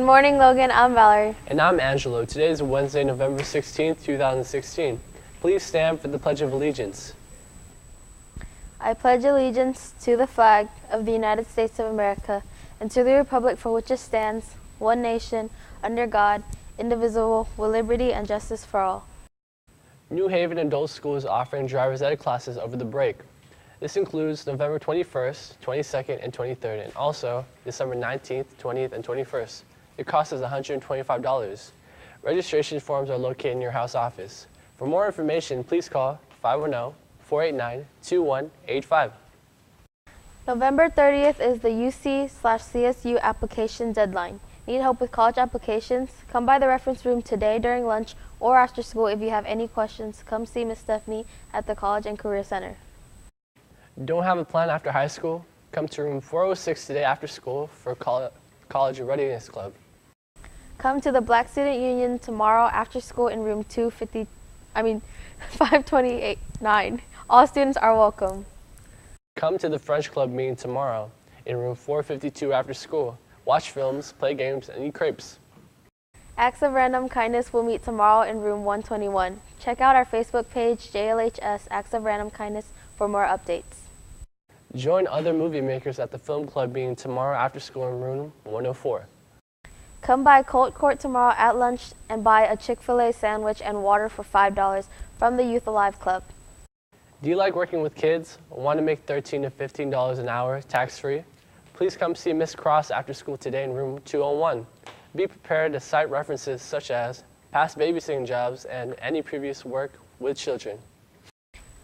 morning, Logan. I'm Valerie. And I'm Angelo. Today is Wednesday, November 16th, 2016. Please stand for the Pledge of Allegiance. I pledge allegiance to the flag of the United States of America and to the republic for which it stands, one nation, under God, indivisible, with liberty and justice for all. New Haven Adult School is offering driver's ed classes over the break. This includes November 21st, 22nd, and 23rd, and also December 19th, 20th, and 21st. It costs us $125. Registration forms are located in your house office. For more information, please call 510-489-2185. November 30th is the UC/CSU application deadline. Need help with college applications? Come by the reference room today during lunch or after school. If you have any questions, come see Ms. Stephanie at the College and Career Center. Don't have a plan after high school? Come to room 406 today after school for College Readiness Club. Come to the Black Student Union tomorrow after school in room 529. All students are welcome. Come to the French Club meeting tomorrow in room 452 after school. Watch films, play games, and eat crepes. Acts of Random Kindness will meet tomorrow in room 121. Check out our Facebook page, JLHS Acts of Random Kindness, for more updates. Join other movie makers at the film club meeting tomorrow after school in room 104. Come by Colt Court tomorrow at lunch and buy a Chick-fil-A sandwich and water for $5 from the Youth Alive Club. Do you like working with kids? Want to make $13 to $15 an hour tax-free? Please come see Miss Cross after school today in room 201. Be prepared to cite references such as past babysitting jobs and any previous work with children.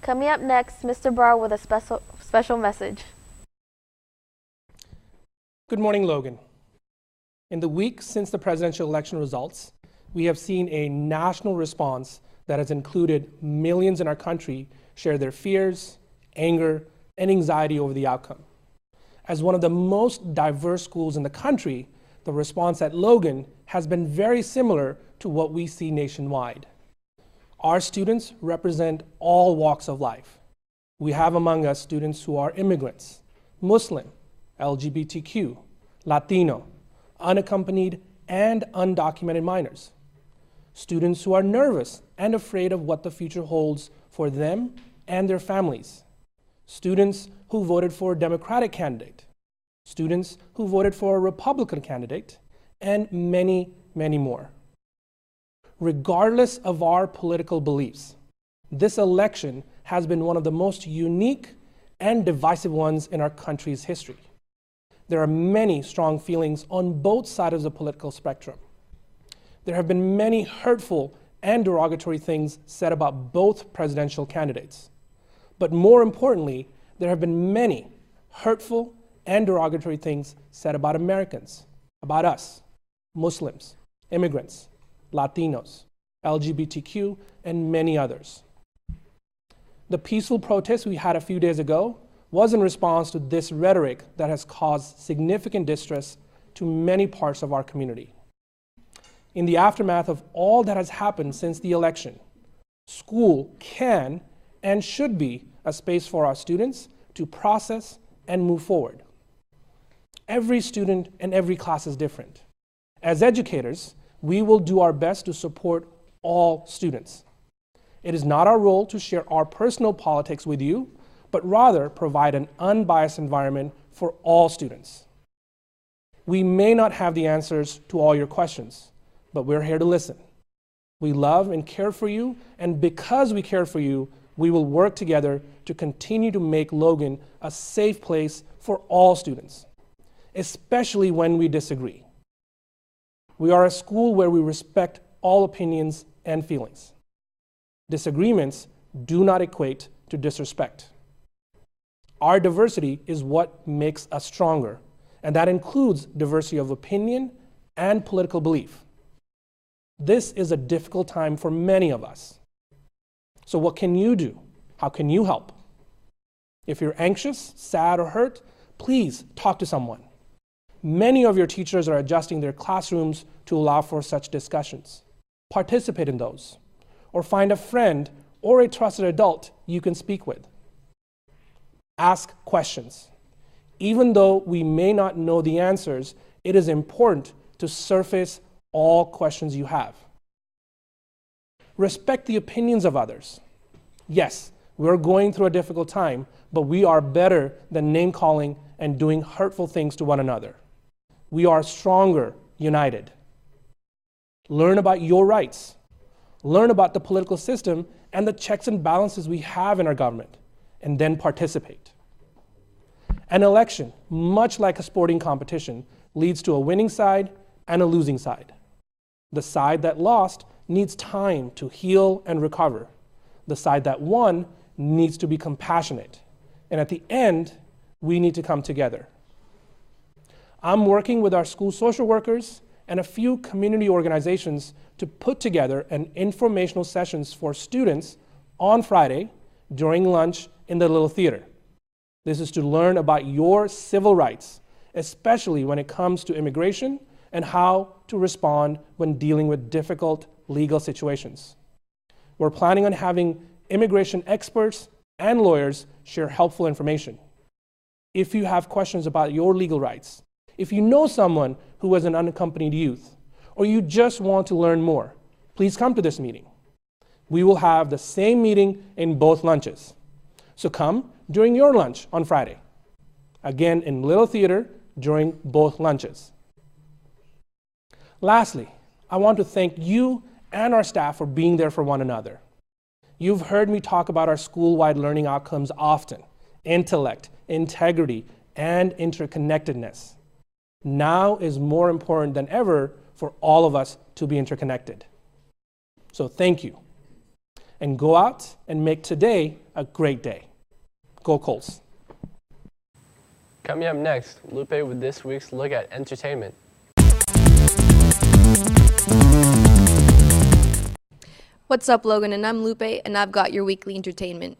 Coming up next, Mr. Barr with a special message. Good morning, Logan. In the week since the presidential election results, we have seen a national response that has included millions in our country share their fears, anger, and anxiety over the outcome. As one of the most diverse schools in the country, the response at Logan has been very similar to what we see nationwide. Our students represent all walks of life. We have among us students who are immigrants, Muslim, LGBTQ, Latino, unaccompanied and undocumented minors. Students who are nervous and afraid of what the future holds for them and their families. Students who voted for a Democratic candidate. Students who voted for a Republican candidate, and many, many more. Regardless of our political beliefs, this election has been one of the most unique and divisive ones in our country's history. There are many strong feelings on both sides of the political spectrum. There have been many hurtful and derogatory things said about both presidential candidates. But more importantly, there have been many hurtful and derogatory things said about Americans, about us, Muslims, immigrants, Latinos, LGBTQ, and many others. The peaceful protest we had a few days ago was in response to this rhetoric that has caused significant distress to many parts of our community. In the aftermath of all that has happened since the election, school can and should be a space for our students to process and move forward. Every student and every class is different. As educators, we will do our best to support all students. It is not our role to share our personal politics with you, but rather provide an unbiased environment for all students. We may not have the answers to all your questions, but we're here to listen. We love and care for you, and because we care for you, we will work together to continue to make Logan a safe place for all students, especially when we disagree. We are a school where we respect all opinions and feelings. Disagreements do not equate to disrespect. Our diversity is what makes us stronger, and that includes diversity of opinion and political belief. This is a difficult time for many of us. So what can you do? How can you help? If you're anxious, sad, or hurt, please talk to someone. Many of your teachers are adjusting their classrooms to allow for such discussions. Participate in those, or find a friend or a trusted adult you can speak with. Ask questions. Even though we may not know the answers, it is important to surface all questions you have. Respect the opinions of others. Yes, we're going through a difficult time, but we are better than name-calling and doing hurtful things to one another. We are stronger, united. Learn about your rights. Learn about the political system and the checks and balances we have in our government, and then participate. An election, much like a sporting competition, leads to a winning side and a losing side. The side that lost needs time to heal and recover. The side that won needs to be compassionate. And at the end, we need to come together. I'm working with our school social workers and a few community organizations to put together an informational sessions for students on Friday during lunch in the Little Theater. This is to learn about your civil rights, especially when it comes to immigration and how to respond when dealing with difficult legal situations. We're planning on having immigration experts and lawyers share helpful information. If you have questions about your legal rights, if you know someone who is an unaccompanied youth, or you just want to learn more, please come to this meeting. We will have the same meeting in both lunches. So come during your lunch on Friday. Again, in Little Theater during both lunches. Lastly, I want to thank you and our staff for being there for one another. You've heard me talk about our school-wide learning outcomes often: intellect, integrity, and interconnectedness. Now is more important than ever for all of us to be interconnected. So thank you. And go out and make today a great day. Go Colts. Coming up next, Lupe with this week's look at entertainment. What's up, Logan? And I'm Lupe, and I've got your weekly entertainment.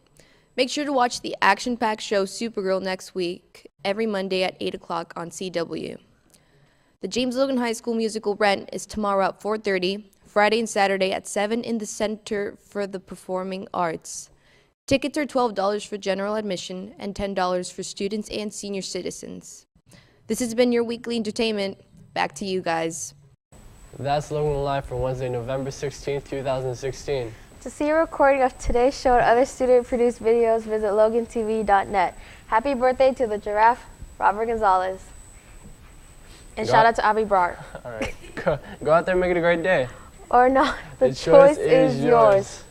Make sure to watch the action-packed show Supergirl next week, every Monday at 8 o'clock on CW. The James Logan High School musical Rent is tomorrow at 4:30, Friday and Saturday at 7 in the Center for the Performing Arts. Tickets are $12 for general admission and $10 for students and senior citizens. This has been your weekly entertainment. Back to you guys. That's Logan Live for Wednesday, November 16th, 2016. To see a recording of today's show and other student-produced videos, visit LoganTV.net. Happy birthday to the giraffe, Robert Gonzalez. And shout out to Abby Broad. All right. Go out there and make it a great day. Or not. The choice is yours.